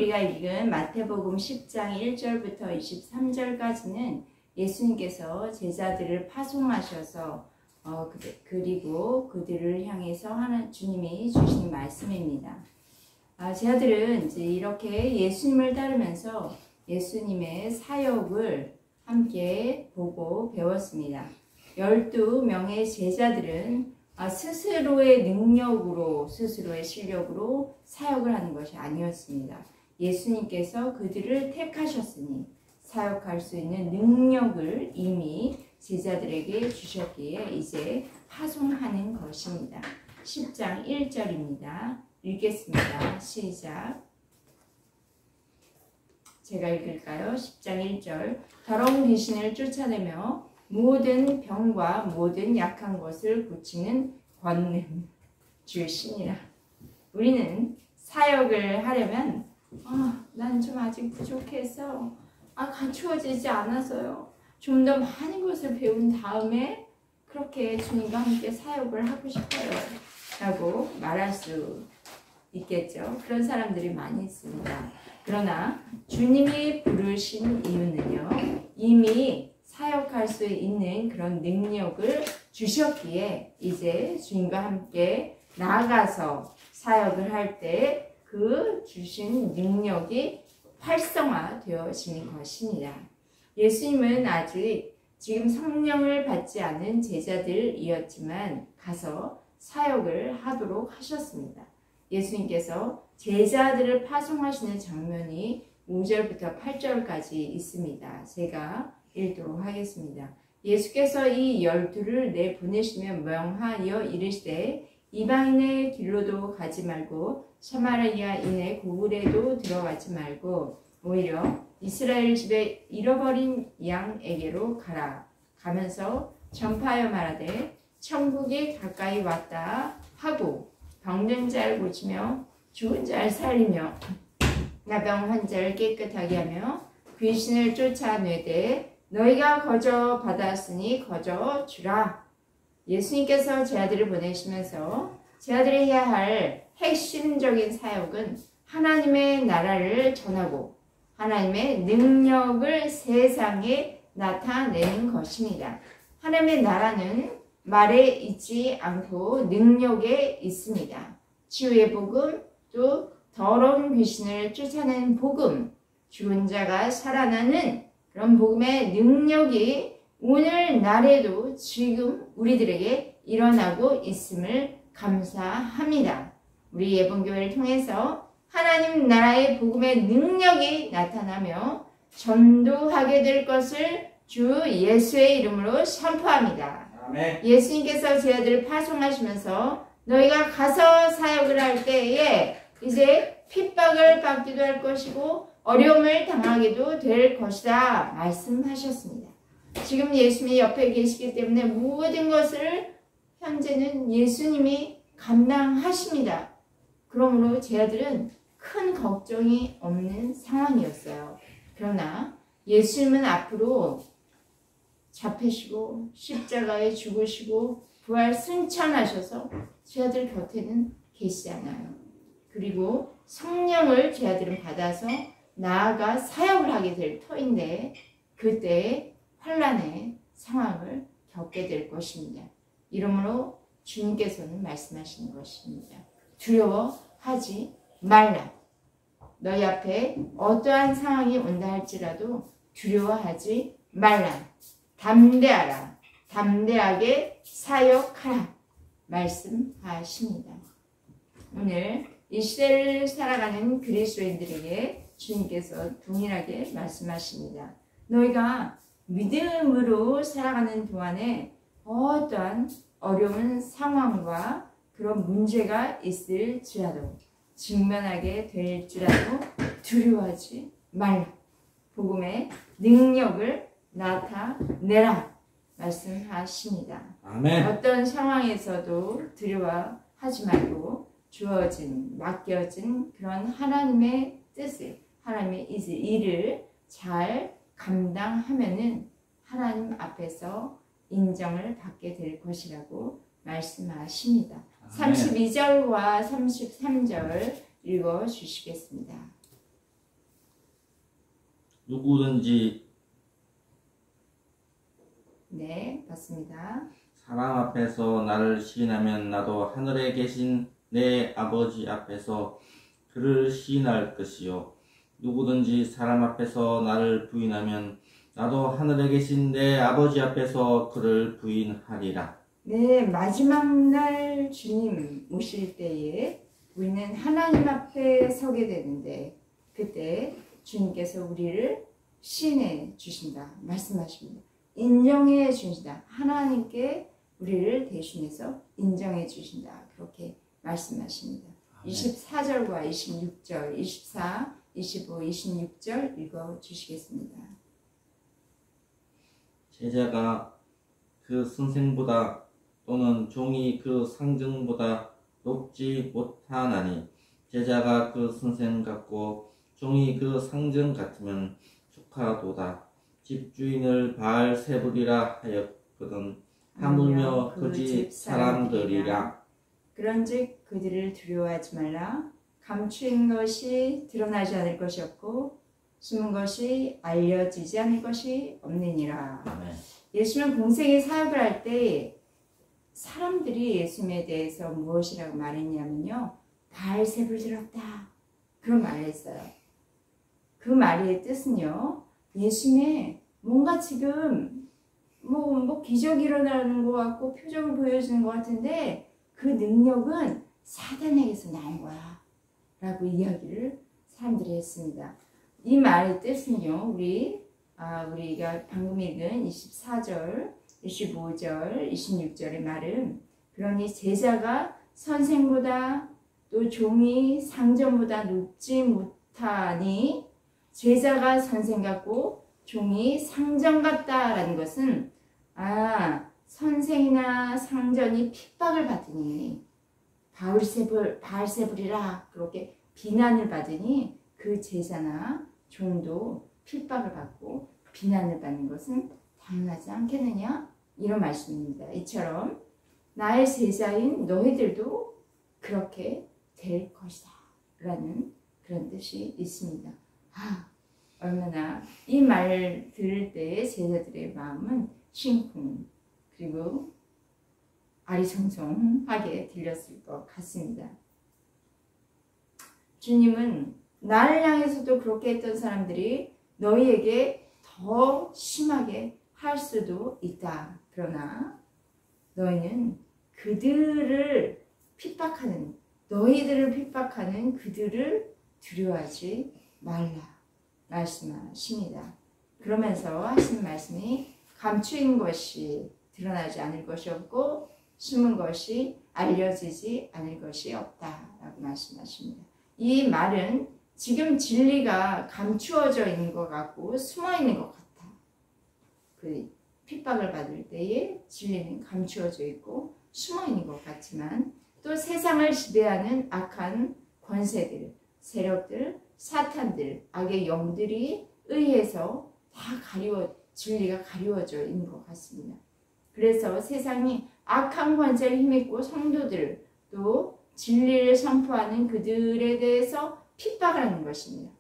우리가 읽은 마태복음 10장 1절부터 23절까지는 예수님께서 제자들을 파송하셔서 그리고 그들을 향해서 주님이 주신 말씀입니다. 제자들은 이제 이렇게 예수님을 따르면서 예수님의 사역을 함께 보고 배웠습니다. 12명의 제자들은 스스로의 능력으로, 스스로의 실력으로 사역을 하는 것이 아니었습니다. 예수님께서 그들을 택하셨으니 사역할 수 있는 능력을 이미 제자들에게 주셨기에 이제 파송하는 것입니다. 10장 1절입니다. 읽겠습니다. 시작. 제가 읽을까요? 10장 1절. 더러운 귀신을 쫓아내며 모든 병과 모든 약한 것을 고치는 권능 주시니라. 우리는 사역을 하려면 난 좀 아직 부족해서 갖추어지지 않아서요. 좀 더 많은 것을 배운 다음에 그렇게 주님과 함께 사역을 하고 싶어요 라고 말할 수 있겠죠. 그런 사람들이 많이 있습니다. 그러나 주님이 부르신 이유는요, 이미 사역할 수 있는 그런 능력을 주셨기에 이제 주님과 함께 나아가서 사역을 할 때 그 주신 능력이 활성화되어지는 것입니다. 예수님은 아직 지금 성령을 받지 않은 제자들이었지만 가서 사역을 하도록 하셨습니다. 예수님께서 제자들을 파송하시는 장면이 5절부터 8절까지 있습니다. 제가 읽도록 하겠습니다. 예수께서 이 12를 내보내시며 명하여 이르시되 이방인의 길로도 가지 말고 사마리아인의 고을에도 들어가지 말고 오히려 이스라엘 집에 잃어버린 양에게로 가라. 가면서 전파하여 말하되 천국이 가까이 왔다 하고 병든 자를 고치며 죽은 자를 살리며 나병 환자를 깨끗하게 하며 귀신을 쫓아내되 너희가 거저 받았으니 거저 주라. 예수님께서 제자들을 보내시면서 제자들이 해야 할 핵심적인 사역은 하나님의 나라를 전하고 하나님의 능력을 세상에 나타내는 것입니다. 하나님의 나라는 말에 있지 않고 능력에 있습니다. 치유의 복음, 또 더러운 귀신을 쫓아내는 복음, 죽은 자가 살아나는 그런 복음의 능력이 오늘날에도 지금 우리들에게 일어나고 있음을 감사합니다. 우리 예봉교회를 통해서 하나님 나라의 복음의 능력이 나타나며 전도하게 될 것을 주 예수의 이름으로 선포합니다. 아멘. 예수님께서 제자들을 파송하시면서 너희가 가서 사역을 할 때에 이제 핍박을 받기도 할 것이고 어려움을 당하기도 될 것이다 말씀하셨습니다. 지금 예수님이 옆에 계시기 때문에 모든 것을 현재는 예수님이 감당하십니다. 그러므로 제자들은 큰 걱정이 없는 상황이었어요. 그러나 예수님은 앞으로 잡히시고 십자가에 죽으시고 부활 승천하셔서 제자들 곁에는 계시지 않아요. 그리고 성령을 제자들은 받아서 나아가 사역을 하게 될 터인데 그때 환난의 상황을 겪게 될 것입니다. 이러므로 주님께서는 말씀하시는 것입니다. 두려워하지 말라. 너희 앞에 어떠한 상황이 온다 할지라도 두려워하지 말라. 담대하라. 담대하게 사역하라. 말씀하십니다. 오늘 이 시대를 살아가는 그리스도인들에게 주님께서 동일하게 말씀하십니다. 너희가 믿음으로 살아가는 동안에 어떠한 어려운 상황과 그런 문제가 있을지라도 직면하게 될지라도 두려워하지 말라. 복음의 능력을 나타내라 말씀하십니다. 아멘. 어떤 상황에서도 두려워하지 말고 주어진 맡겨진 그런 하나님의 뜻을 하나님의 일을 잘 감당하면은 하나님 앞에서 인정을 받게 될 것이라고 말씀하십니다. 아멘. 32절과 33절 읽어 주시겠습니다. 누구든지 네, 맞습니다. 사람 앞에서 나를 시인하면 나도 하늘에 계신 내 아버지 앞에서 그를 시인할 것이요. 누구든지 사람 앞에서 나를 부인하면 나도 하늘에 계신 내 아버지 앞에서 그를 부인하리라. 네, 마지막 날 주님 오실 때에 우리는 하나님 앞에 서게 되는데 그때 주님께서 우리를 시인해 주신다 말씀하십니다. 인정해 주신다. 하나님께 우리를 대신해서 인정해 주신다. 그렇게 말씀하십니다. 24절과 26절, 24, 25, 26절 읽어 주시겠습니다. 제자가 그 선생보다 또는 종이 그 상정보다 높지 못하나니 제자가 그 선생 같고 종이 그 상정 같으면 축하도다. 집주인을 바알세불이라 하였거든 하물며 그 집 사람들이라. 그런즉 그들을 두려워하지 말라. 감추인 것이 드러나지 않을 것이 없고 숨은 것이 알려지지 않을 것이 없느니라. 아멘. 예수님은 공생의 사역을 할 때 사람들이 예수님에 대해서 무엇이라고 말했냐면요, 바알세불 들었다 그런 말을 했어요. 그 말의 뜻은요, 예수님의 뭔가 지금 뭐 기적이 일어나는 것 같고 표적을 보여주는 것 같은데 그 능력은 사단에게서 나온 거야 라고 이야기를 사람들이 했습니다. 이 말의 뜻은요, 우리가 방금 읽은 24절, 25절, 26절의 말은 그러니 제자가 선생보다 또 종이 상전보다 높지 못하니 제자가 선생 같고 종이 상전 같다라는 것은 선생이나 상전이 핍박을 받으니 바알세불이라 그렇게 비난을 받으니 그 제자나 종도 핍박을 받고 비난을 받는 것은 당연하지 않겠느냐? 이런 말씀입니다. 이처럼 나의 제자인 너희들도 그렇게 될 것이다 라는 그런 뜻이 있습니다. 얼마나 이 말 들을 때 제자들의 마음은 심쿵 그리고 아리송송하게 들렸을 것 같습니다. 주님은 나를 향해서도 그렇게 했던 사람들이 너희에게 더 심하게 할 수도 있다. 그러나 너희는 너희들을 핍박하는 그들을 두려워하지 말라 말씀하십니다. 그러면서 하신 말씀이 감추인 것이 드러나지 않을 것이 없고 숨은 것이 알려지지 않을 것이 없다라고 말씀하십니다. 이 말은 지금 진리가 감추어져 있는 것 같고 숨어 있는 것 같아. 그 핍박을 받을 때에 진리는 감추어져 있고 숨어 있는 것 같지만 또 세상을 지배하는 악한 권세들, 세력들, 사탄들, 악의 영들이 의해서 다 진리가 가리워져 있는 것 같습니다. 그래서 세상이 악한 권세를 힘입고 성도들 또 진리를 선포하는 그들에 대해서 핍박을 하는 것입니다.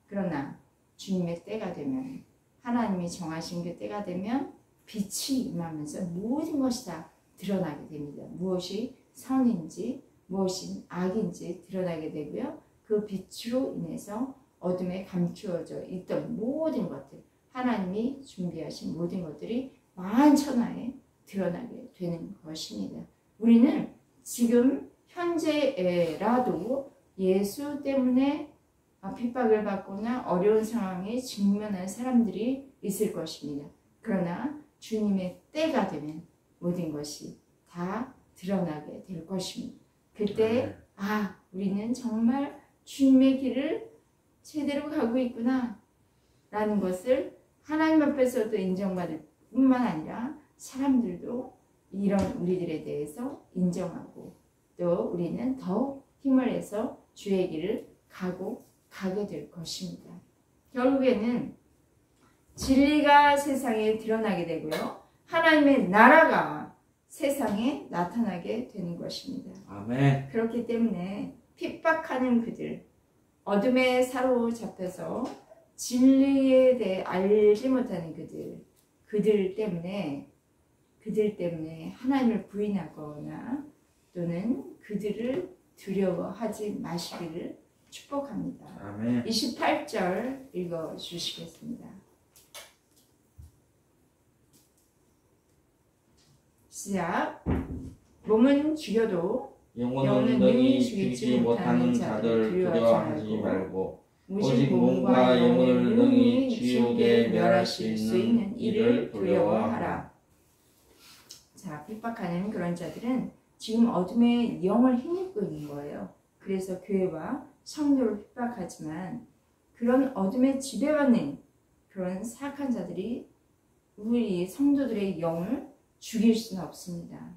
그러나 주님의 때가 되면 하나님이 정하신 그 때가 되면 빛이 임하면서 모든 것이 다 드러나게 됩니다. 무엇이 선인지 무엇이 악인지 드러나게 되고요. 그 빛으로 인해서 어둠에 감추어져 있던 모든 것들 하나님이 준비하신 모든 것들이 만천하에 드러나게 되는 것입니다. 우리는 지금 현재라도 예수 때문에 핍박을 받거나 어려운 상황에 직면한 사람들이 있을 것입니다. 그러나 주님의 때가 되면 모든 것이 다 드러나게 될 것입니다. 그때 우리는 정말 주님의 길을 제대로 가고 있구나 라는 것을 하나님 앞에서도 인정받을 뿐만 아니라 사람들도 이런 우리들에 대해서 인정하고 또 우리는 더욱 힘을 내서 주의 길을 가게 될 것입니다. 결국에는 진리가 세상에 드러나게 되고요. 하나님의 나라가 세상에 나타나게 되는 것입니다. 아멘. 그렇기 때문에 핍박하는 그들, 어둠에 사로잡혀서 진리에 대해 알지 못하는 그들 때문에 하나님을 부인하거나 또는 그들을 두려워하지 마시기를 축복합니다. 아멘. 28절 읽어 주시겠습니다. 시작. 몸은 죽여도 영혼은 능히 죽이지 못하는 자들 두려워하지 말고 오직 몸과 영혼을 능히 지옥에 멸할 수 있는 이를 두려워하라. 자, 핍박하는 그런 자들은 지금 어둠의 영을 힘입고 있는 거예요. 그래서 교회와 성도를 핍박하지만 그런 어둠에 지배받는 그런 사악한 자들이 우리 성도들의 영을 죽일 수는 없습니다.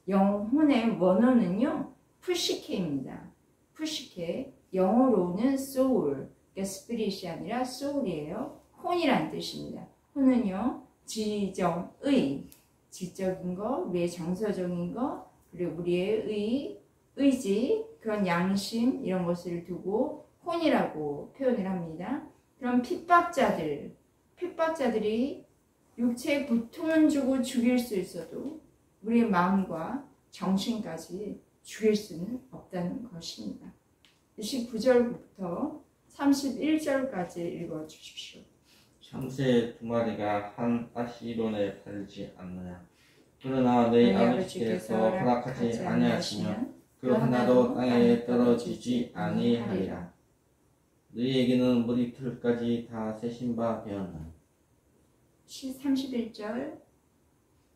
영혼의 원어는요, 푸시케입니다. 푸시케, 영어로는 soul, 그러니까 스피릿이 아니라 soul이에요. 혼이란 뜻입니다. 혼은요, 지정의, 지적인 거, 우리의 정서적인 거, 그리고 우리의 의지, 그런 양심 이런 것을 두고 혼이라고 표현을 합니다. 그럼 핍박자들이 육체의 고통은 주고 죽일 수 있어도 우리의 마음과 정신까지 죽일 수는 없다는 것입니다. 29절부터 31절까지 읽어 주십시오. 참새 두 마리가 한 아시론에 팔지 않느냐. 그러나 너희 아버지께서 허락하지 아니하시면 그 하나도 땅에 떨어지지 아니하리라. 너희에게는 머리털까지 다 세신 바 되었나. 31절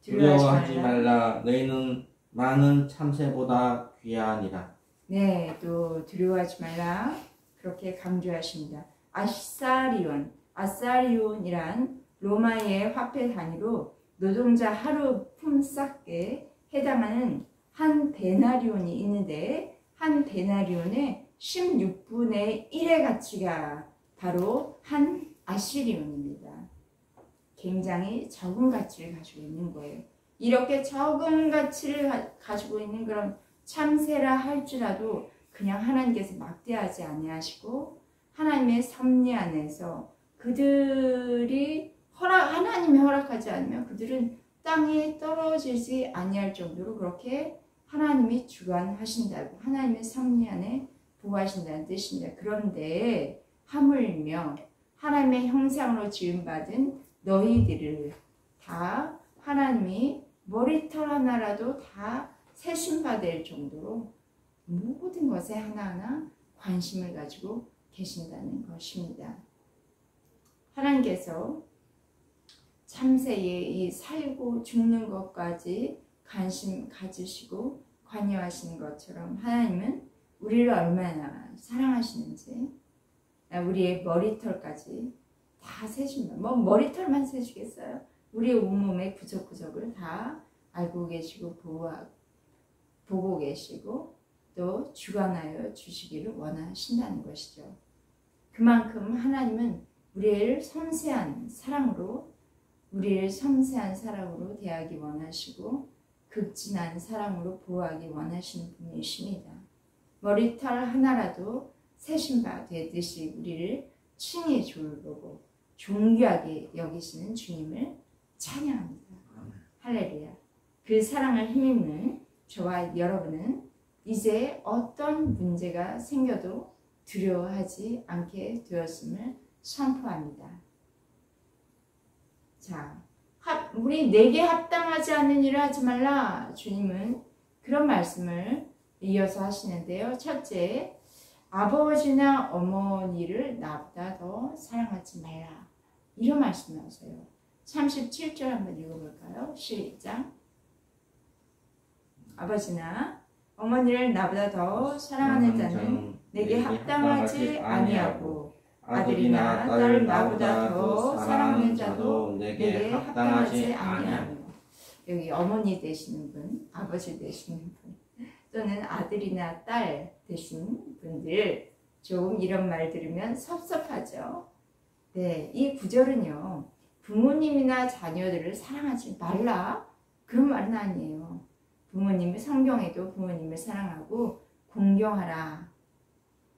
두려워하지 말라. 너희는 많은 참새보다 귀하니라. 네, 또 두려워하지 말라. 그렇게 강조하십니다. 아사리온이란 로마의 화폐 단위로 노동자 하루 품삯에 해당하는 한 데나리온이 있는데 한 데나리온의 16분의 1의 가치가 바로 한 아시리온입니다. 굉장히 적은 가치를 가지고 있는 거예요. 이렇게 적은 가치를 가지고 있는 그런 참새라 할지라도 그냥 하나님께서 막대하지 아니하시고 하나님의 섭리 안에서 그들이 하나님이 허락하지 않으면 그들은 땅에 떨어지지 아니할 정도로 그렇게 하나님이 주관하신다고 하나님의 섭리 안에 보호하신다는 뜻입니다. 그런데 하물며 하나님의 형상으로 지음받은 너희들을 다 하나님이 머리털 하나라도 다 세심받을 정도로 모든 것에 하나하나 관심을 가지고 계신다는 것입니다. 하나님께서 참새의 이 살고 죽는 것까지 관심 가지시고 관여하시는 것처럼 하나님은 우리를 얼마나 사랑하시는지 우리의 머리털까지 다 세십니다. 뭐 머리털만 세시겠어요? 우리의 온몸의 구석구석을 다 알고 계시고 보고 계시고 또 주관하여 주시기를 원하신다는 것이죠. 그만큼 하나님은 우리를 섬세한 사랑으로 대하기 원하시고 극진한 사랑으로 보호하기 원하시는 분이십니다. 머리털 하나라도 세신 바 되듯이 우리를 칭히 졸보고 존귀하게 여기시는 주님을 찬양합니다. 할렐루야. 그 사랑을 힘입는 저와 여러분은 이제 어떤 문제가 생겨도 두려워하지 않게 되었음을 선포합니다. 자, 우리 내게 합당하지 않는 일을 하지 말라. 주님은 그런 말씀을 이어서 하시는데요. 첫째, 아버지나 어머니를 나보다 더 사랑하지 말라. 이런 말씀을 하세요. 37절 한번 읽어볼까요? 시작. 아버지나 어머니를 나보다 더 사랑하는 자는 내게 합당하지 아니하고 아들이나 딸을 나보다 더 사랑하는 자도 내게 합당하지 아니하며. 여기 어머니 되시는 분, 아버지 되시는 분 또는 아들이나 딸 되신 분들 좀 이런 말 들으면 섭섭하죠. 네, 이 구절은요. 부모님이나 자녀들을 사랑하지 말라 그런 말은 아니에요. 부모님을 성경에도 부모님을 사랑하고 공경하라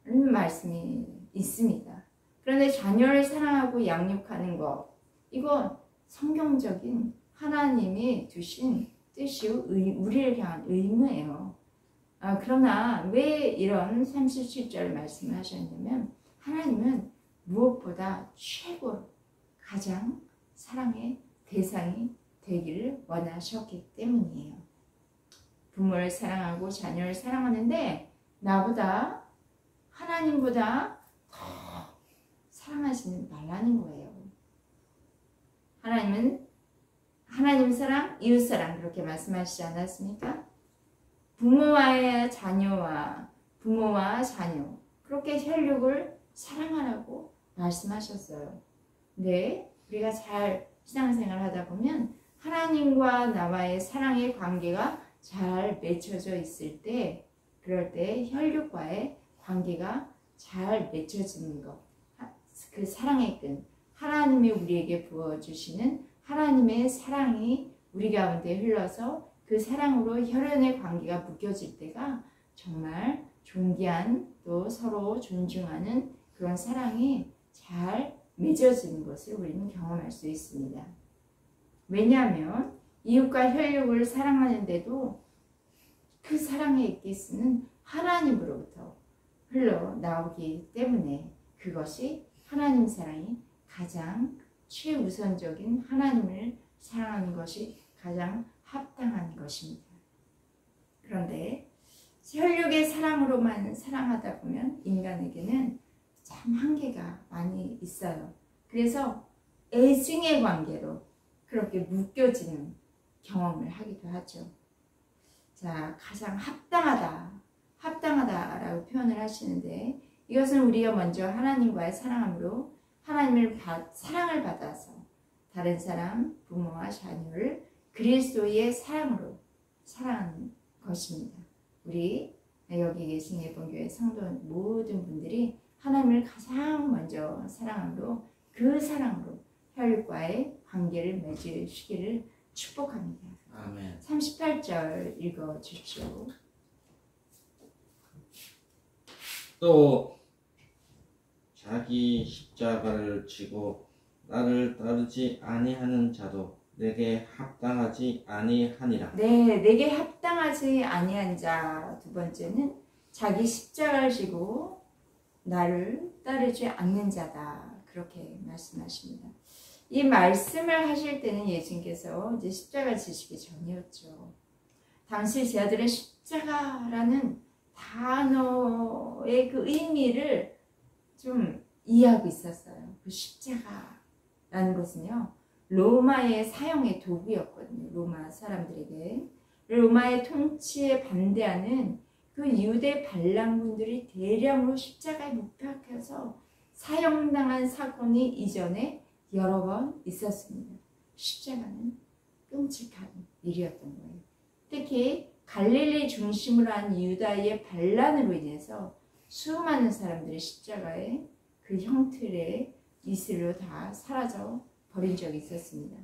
는 말씀이 있습니다. 그런데 자녀를 사랑하고 양육하는 것, 이건 성경적인 하나님이 두신 뜻이 우리를 향한 의무예요. 그러나 왜 이런 37절 말씀을 하셨냐면 하나님은 무엇보다 최고 가장 사랑의 대상이 되기를 원하셨기 때문이에요. 부모를 사랑하고 자녀를 사랑하는데 나보다 하나님보다 더 사랑하지는 말라는 거예요. 하나님은 하나님 사랑, 이웃 사랑 그렇게 말씀하시지 않았습니까? 부모와 자녀 그렇게 혈육을 사랑하라고 말씀하셨어요. 근데 우리가 잘 신앙생활 하다 보면 하나님과 나와의 사랑의 관계가 잘 맺혀져 있을 때, 그럴 때 혈육과의 관계가 잘 맺혀지는 것, 그 사랑의 끈, 하나님이 우리에게 부어주시는 하나님의 사랑이 우리 가운데 흘러서 그 사랑으로 혈연의 관계가 묶여질 때가 정말 존귀한, 또 서로 존중하는 그런 사랑이 잘 맺어지는 것을 우리는 경험할 수 있습니다. 왜냐하면 이웃과 혈육을 사랑하는데도 그 사랑의 액기스는 하나님으로부터 흘러나오기 때문에 그것이 하나님 사랑이 가장 최우선적인, 하나님을 사랑하는 것이 가장 합당한 것입니다. 그런데 혈육의 사랑으로만 사랑하다 보면 인간에게는 참 한계가 많이 있어요. 그래서 애증의 관계로 그렇게 묶여지는 경험을 하기도 하죠. 자, 가장 합당하다라고 표현을 하시는데, 이것은 우리가 먼저 하나님과의 사랑함으로 하나님을 사랑을 받아서 다른 사람, 부모와 자녀를 그리스도의 사랑으로 사랑하는 것입니다. 우리 여기 계신 예쁜교회 성도 모든 분들이 하나님을 가장 먼저 사랑함으로 그 사랑으로 혈육과의 관계를 맺으시기를 축복합니다. 아멘. 38절 읽어주시오. 또 자기 십자가를 지고 나를 따르지 아니하는 자도 내게 합당하지 아니하니라. 네, 내게 합당하지 아니한 자. 두 번째는 자기 십자가를 지고 나를 따르지 않는 자다. 그렇게 말씀하십니다. 이 말씀을 하실 때는 예수님께서 이제 십자가를 지시기 전이었죠. 당시 제자들은 십자가라는 단어의 그 의미를 좀 이해하고 있었어요. 그 십자가라는 것은요, 로마의 사형의 도구였거든요. 로마 사람들에게. 로마의 통치에 반대하는 그 유대 반란군들이 대량으로 십자가에 못 박혀서 사형당한 사건이 이전에 여러 번 있었습니다. 십자가는 끔찍한 일이었던 거예요. 특히 갈릴리 중심으로 한 유다의 반란으로 인해서 수많은 사람들이 십자가의 그 형틀에 이슬로 다 사라져 버린 적이 있었습니다.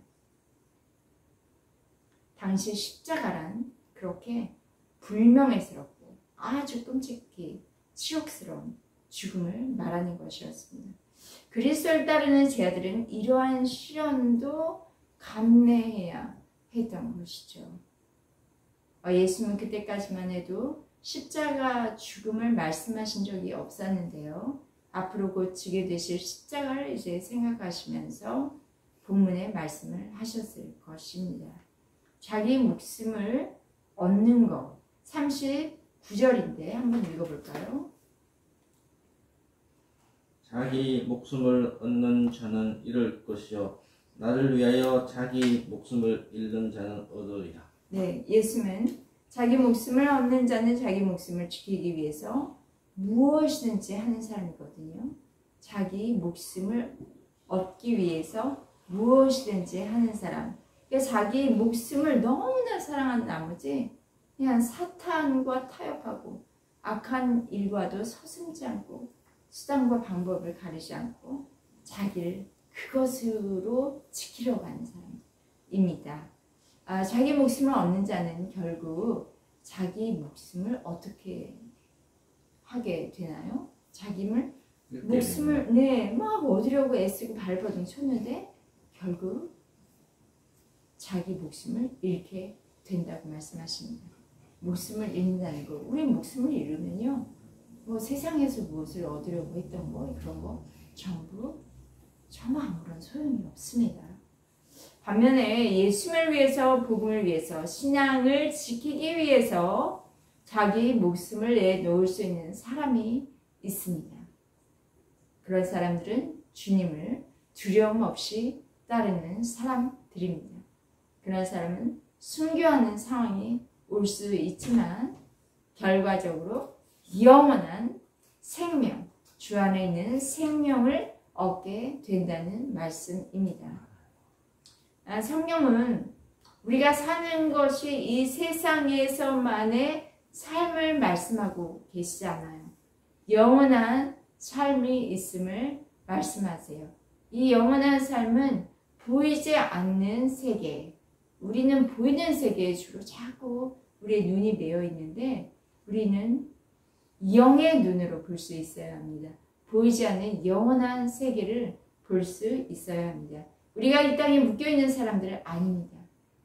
당시 십자가란 그렇게 불명예스럽고 아주 끔찍히 치욕스러운 죽음을 말하는 것이었습니다. 그리스도를 따르는 제자들은 이러한 시련도 감내해야 했던 것이죠. 예수님은 그때까지만 해도 십자가 죽음을 말씀하신 적이 없었는데요. 앞으로 곧 지게 되실 십자가를 이제 생각하시면서 본문의 말씀을 하셨을 것입니다. 자기 목숨을 얻는 것, 39절인데 한번 읽어볼까요? 자기 목숨을 얻는 자는 잃을 것이요 나를 위하여 자기 목숨을 잃는 자는 얻으리라. 네, 예수는 자기 목숨을 얻는 자는 자기 목숨을 지키기 위해서 무엇이든지 하는 사람이거든요. 자기 목숨을 얻기 위해서 무엇이든지 하는 사람. 그러니까 자기 목숨을 너무나 사랑한 나머지 그냥 사탄과 타협하고 악한 일과도 서슴지 않고 수단과 방법을 가리지 않고 자기를 그것으로 지키려고 하는 사람입니다. 자기 목숨을 얻는 자는 결국 자기 목숨을 어떻게 하게 되나요? 목숨을 막 얻으려고 애쓰고 발버둥 쳤는데 결국 자기 목숨을 잃게 된다고 말씀하십니다. 목숨을 잃는다는 거. 우리 목숨을 잃으면요, 뭐 세상에서 무엇을 얻으려고 했던 거, 그런 거 전부 아무런 소용이 없습니다. 반면에 예수님을 위해서, 복음을 위해서, 신앙을 지키기 위해서 자기 목숨을 내놓을 수 있는 사람이 있습니다. 그런 사람들은 주님을 두려움 없이 따르는 사람들입니다. 그런 사람은 순교하는 상황이 올 수 있지만 결과적으로 영원한 생명, 주 안에 있는 생명을 얻게 된다는 말씀입니다. 성경은 우리가 사는 것이 이 세상에서만의 삶을 말씀하고 계시지 않아요. 영원한 삶이 있음을 말씀하세요. 이 영원한 삶은 보이지 않는 세계, 우리는 보이는 세계에 주로 자꾸 우리의 눈이 매여 있는데 우리는 영의 눈으로 볼 수 있어야 합니다. 보이지 않는 영원한 세계를 볼 수 있어야 합니다. 우리가 이 땅에 묶여있는 사람들은 아닙니다.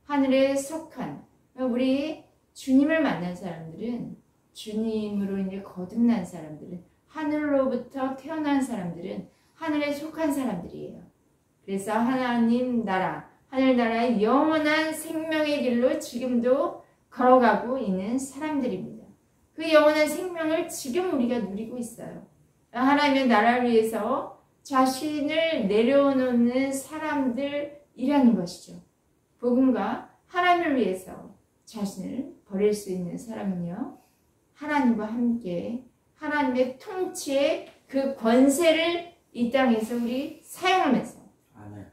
하늘에 속한, 우리 주님을 만난 사람들은, 주님으로 인해 거듭난 사람들은, 하늘로부터 태어난 사람들은 하늘에 속한 사람들이에요. 그래서 하나님 나라, 하늘나라의 영원한 생명의 길로 지금도 걸어가고 있는 사람들입니다. 그 영원한 생명을 지금 우리가 누리고 있어요. 하나님의 나라를 위해서 자신을 내려놓는 사람들이라는 것이죠. 복음과 하나님을 위해서 자신을 버릴 수 있는 사람은요, 하나님과 함께 하나님의 통치의 그 권세를 이 땅에서 우리 사용하면서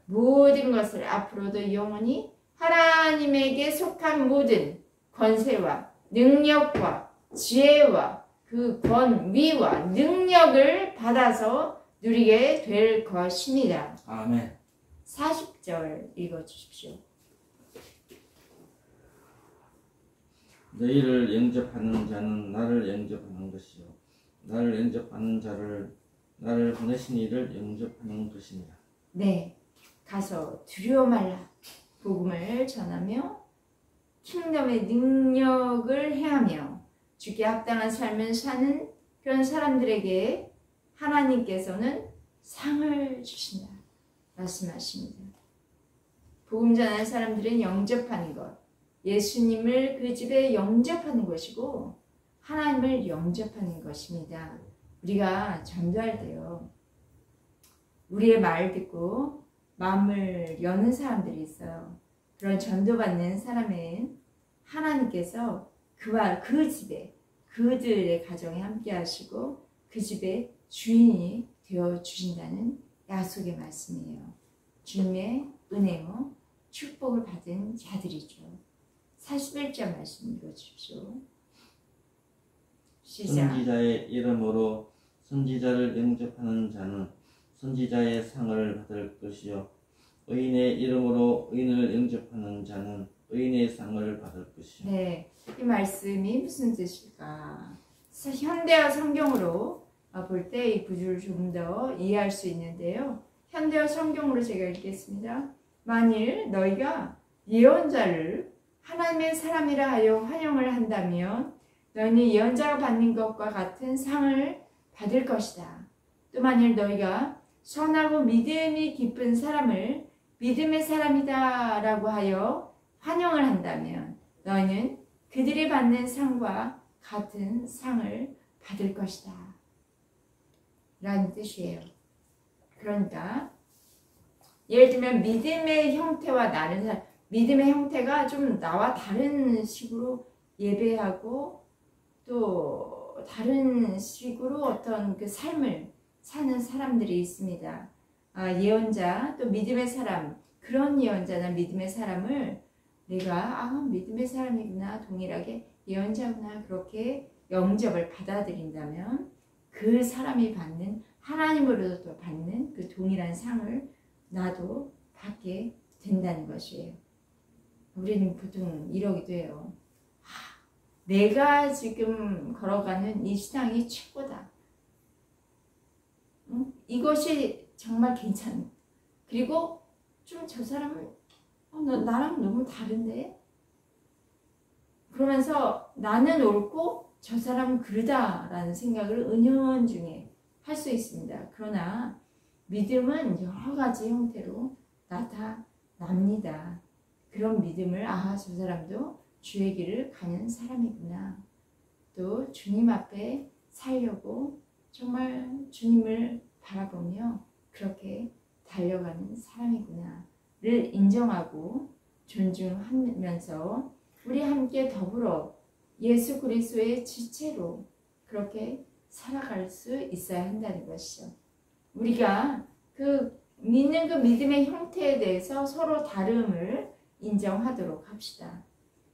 모든 것을 앞으로도 영원히 하나님에게 속한 모든 권세와 능력과 지혜와 그 권위와 능력을 받아서 누리게 될 것입니다. 아멘. 40절 읽어주십시오. 너희를 영접하는 자는 나를 영접하는 것이요 나를 영접하는 자를 나를 보내신 이를 영접하는 것이니라. 네, 가서 두려워 말라. 복음을 전하며 킹덤의 능력을 행하며 주께 합당한 삶을 사는 그런 사람들에게 하나님께서는 상을 주신다 말씀하십니다. 복음 전하는 사람들은 영접하는 것, 예수님을 그 집에 영접하는 것이고 하나님을 영접하는 것입니다. 우리가 전도할 때요, 우리의 말 듣고 마음을 여는 사람들이 있어요. 그런 전도받는 사람은 하나님께서 그와 그 집에, 그들의 가정에 함께 하시고 그 집의 주인이 되어 주신다는 약속의 말씀이에요. 주님의 은혜와 축복을 받은 자들이죠. 41절 말씀 읽어주십시오. 시작. 선지자의 이름으로 선지자를 영접하는 자는 선지자의 상을 받을 것이요 의인의 이름으로 의인을 영접하는 자는 의인의 상을 받을 것이요. 네, 이 말씀이 무슨 뜻일까? 현대어 성경으로 볼 때 이 구절을 좀 더 이해할 수 있는데요. 현대어 성경으로 제가 읽겠습니다. 만일 너희가 예언자를 하나님의 사람이라 하여 환영을 한다면 너희는 예언자가 받는 것과 같은 상을 받을 것이다. 또 만일 너희가 선하고 믿음이 깊은 사람을 믿음의 사람이다 라고 하여 환영을 한다면 너희는 그들이 받는 상과 같은 상을 받을 것이다 라는 뜻이에요. 그러니까 예를 들면 믿음의 형태와 다른 사람, 믿음의 형태가 좀 나와 다른 식으로 예배하고 또 다른 식으로 어떤 그 삶을 사는 사람들이 있습니다. 예언자, 또 믿음의 사람, 그런 예언자나 믿음의 사람을 내가 믿음의 사람이구나, 동일하게 예언자구나, 그렇게 영접을 받아들인다면 그 사람이 받는, 하나님으로부터 받는 그 동일한 상을 나도 받게 된다는 것이에요. 우리는 보통 이러기도 해요. 내가 지금 걸어가는 이 신앙이 최고다. 이것이 정말 괜찮은. 그리고 좀 저 사람은 나랑 너무 다른데? 그러면서 나는 옳고 저 사람은 그르다라는 생각을 은연중에 할 수 있습니다. 그러나 믿음은 여러 가지 형태로 나타납니다. 그런 믿음을 저 사람도 주의 길을 가는 사람이구나. 또 주님 앞에 살려고 정말 주님을 바라보며 그렇게 달려가는 사람이구나를 인정하고 존중하면서 우리 함께 더불어 예수 그리스도의 지체로 그렇게 살아갈 수 있어야 한다는 것이죠. 우리가 믿는 그 믿음의 형태에 대해서 서로 다름을 인정하도록 합시다.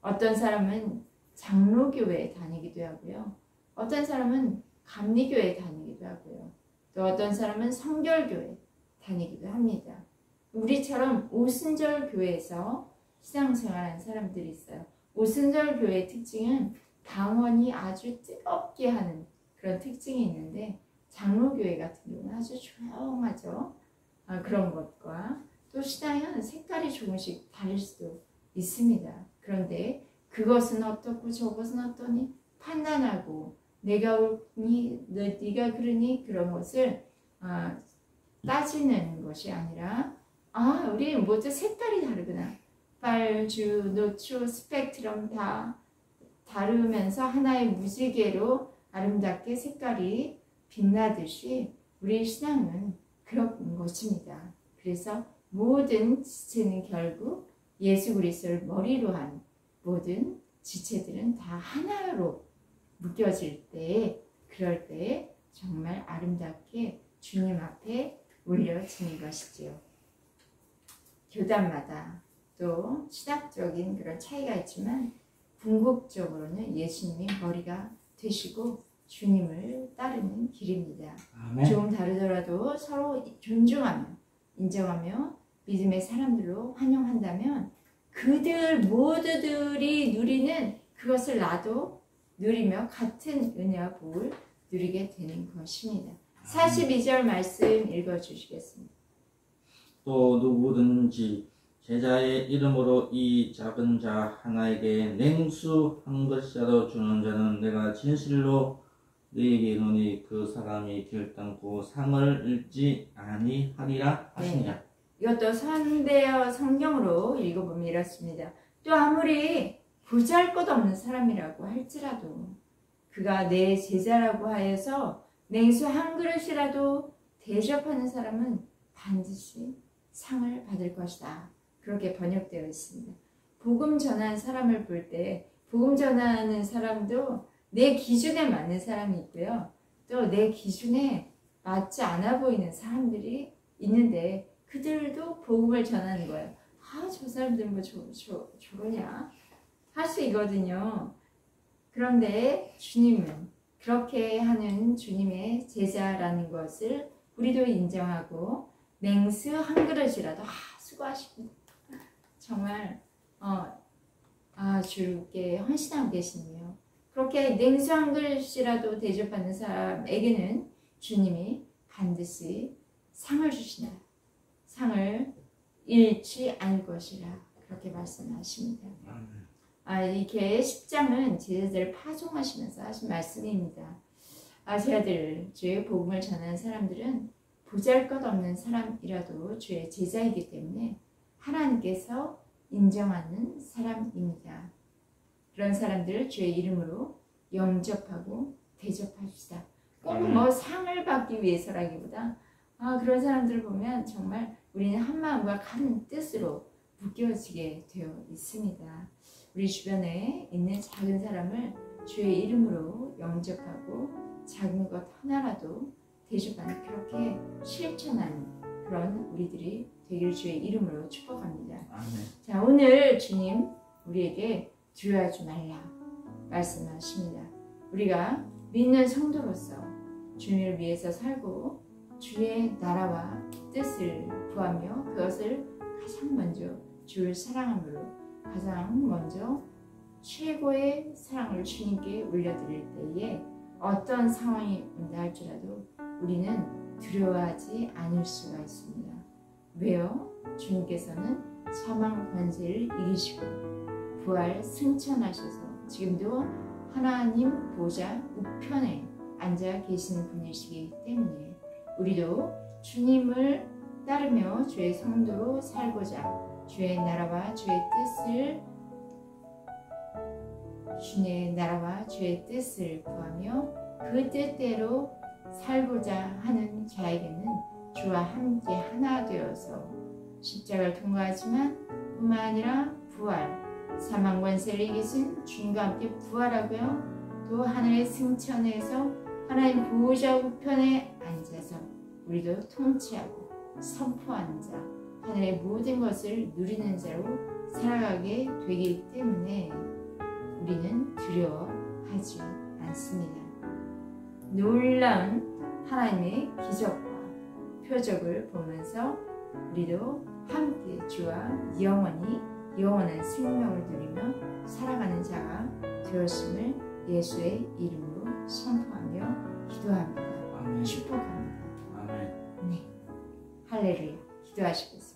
어떤 사람은 장로교회에 다니기도 하고요. 어떤 사람은 감리교회에 다니기도 하고요. 또 어떤 사람은 성결교회 다니기도 합니다. 우리처럼 오순절 교회에서 신앙생활하는 사람들이 있어요. 오순절 교회의 특징은 방언이 아주 뜨겁게 하는 그런 특징이 있는데 장로교회 같은 경우는 아주 조용하죠. 그런 것과 또 신앙은 색깔이 조금씩 다를 수도 있습니다. 그런데 그것은 어떻고 저것은 어떠니 판단하고 내가 옳니 네가 그러니 그런 것을 따지는 것이 아니라 우리 모두 색깔이 다르구나. 빨주, 노초, 스펙트럼 다 다르면서 하나의 무지개로 아름답게 색깔이 빛나듯이 우리 신앙은 그런 것입니다. 그래서 모든 지체는 결국 예수 그리스도를 머리로 한 모든 지체들은 다 하나로 묶여질 때, 그럴 때 정말 아름답게 주님 앞에 올려지는 것이지요. 교단마다 또 신학적인 그런 차이가 있지만 궁극적으로는 예수님이 머리가 되시고 주님을 따르는 길입니다. 아멘. 조금 다르더라도 서로 존중하며 인정하며 믿음의 사람들로 환영한다면 그들 모두들이 누리는 그것을 나도 누리며 같은 은혜와 복을 누리게 되는 것입니다. 42절 말씀 읽어주시겠습니다. 또 누구든지 제자의 이름으로 이 작은 자 하나에게 냉수 한 것이라도 주는 자는 내가 진실로 너희에게 이르노니 그 사람이 결단코 상을 잃지 아니하리라 하시니라. 네. 이것도 선대어 성경으로 읽어보면 이렇습니다. 또 아무리 보잘것없는 사람이라고 할지라도 그가 내 제자라고 하여서 냉수 한 그릇이라도 대접하는 사람은 반드시 상을 받을 것이다. 그렇게 번역되어 있습니다. 복음 전하는 사람을 볼 때 복음 전하는 사람도 내 기준에 맞는 사람이 있고요. 또 내 기준에 맞지 않아 보이는 사람들이 있는데 그들도 복음을 전하는 거예요. 저 사람들은 뭐 저러냐 할 수 있거든요. 그런데 주님은 그렇게 하는 주님의 제자라는 것을 우리도 인정하고 냉수 한 그릇이라도 수고하십니다. 정말 주께 헌신하고 계시네요. 그렇게 냉수 한 그릇이라도 대접하는 사람에게는 주님이 반드시 상을 주시나 상을 잃지 않을 것이라 그렇게 말씀하십니다. 이렇게 10장은 제자들을 파송하시면서 하신 말씀입니다. 제자들, 주의 복음을 전하는 사람들은 보잘것없는 사람이라도 주의 제자이기 때문에 하나님께서 인정하는 사람입니다. 그런 사람들을 주의 이름으로 영접하고 대접합시다. 꼭 뭐 상을 받기 위해서라기보다 그런 사람들을 보면 정말 우리는 한마음과 같은 뜻으로 묶여지게 되어 있습니다. 우리 주변에 있는 작은 사람을 주의 이름으로 영접하고 작은 것 하나라도 대접하는 그렇게 실천하는 그런 우리들이 되기를 주의 이름으로 축복합니다. 아멘. 자, 오늘 주님 우리에게 두려워하지 말라 말씀하십니다. 우리가 믿는 성도로서 주님을 위해서 살고 주의 나라와 뜻을 구하며 그것을 가장 먼저 주를 사랑함으로 가장 먼저 최고의 사랑을 주님께 올려드릴 때에 어떤 상황이 온다 할지라도 우리는 두려워하지 않을 수가 있습니다. 왜요? 주님께서는 사망 권세를 이기시고 부활 승천하셔서 지금도 하나님 보좌 우편에 앉아 계시는 분이시기 때문에 우리도 주님을 따르며 주의 성도로 살고자 주의 나라와 주의 뜻을 구하며 그 뜻대로 살고자 하는 자에게는 주와 함께 하나 되어서 십자가를 통과하지만 뿐만 아니라 부활, 사망 권세를 이기신 주님과 함께 부활하고요. 또 하늘의 승천해서 하나님 보호자 우편에 앉아서 우리도 통치하고 선포하는 자, 하늘의 모든 것을 누리는 자로 살아가게 되기 때문에 우리는 두려워하지 않습니다. 놀라운 하나님의 기적과 표적을 보면서 우리도 함께 주와 영원한 생명을 누리며 살아가는 자가 되었음을 예수의 이름으로 선포하며 기도합니다. 아멘. 축복합니다. 아멘. 네, 할렐루야. 기도하시겠습니다.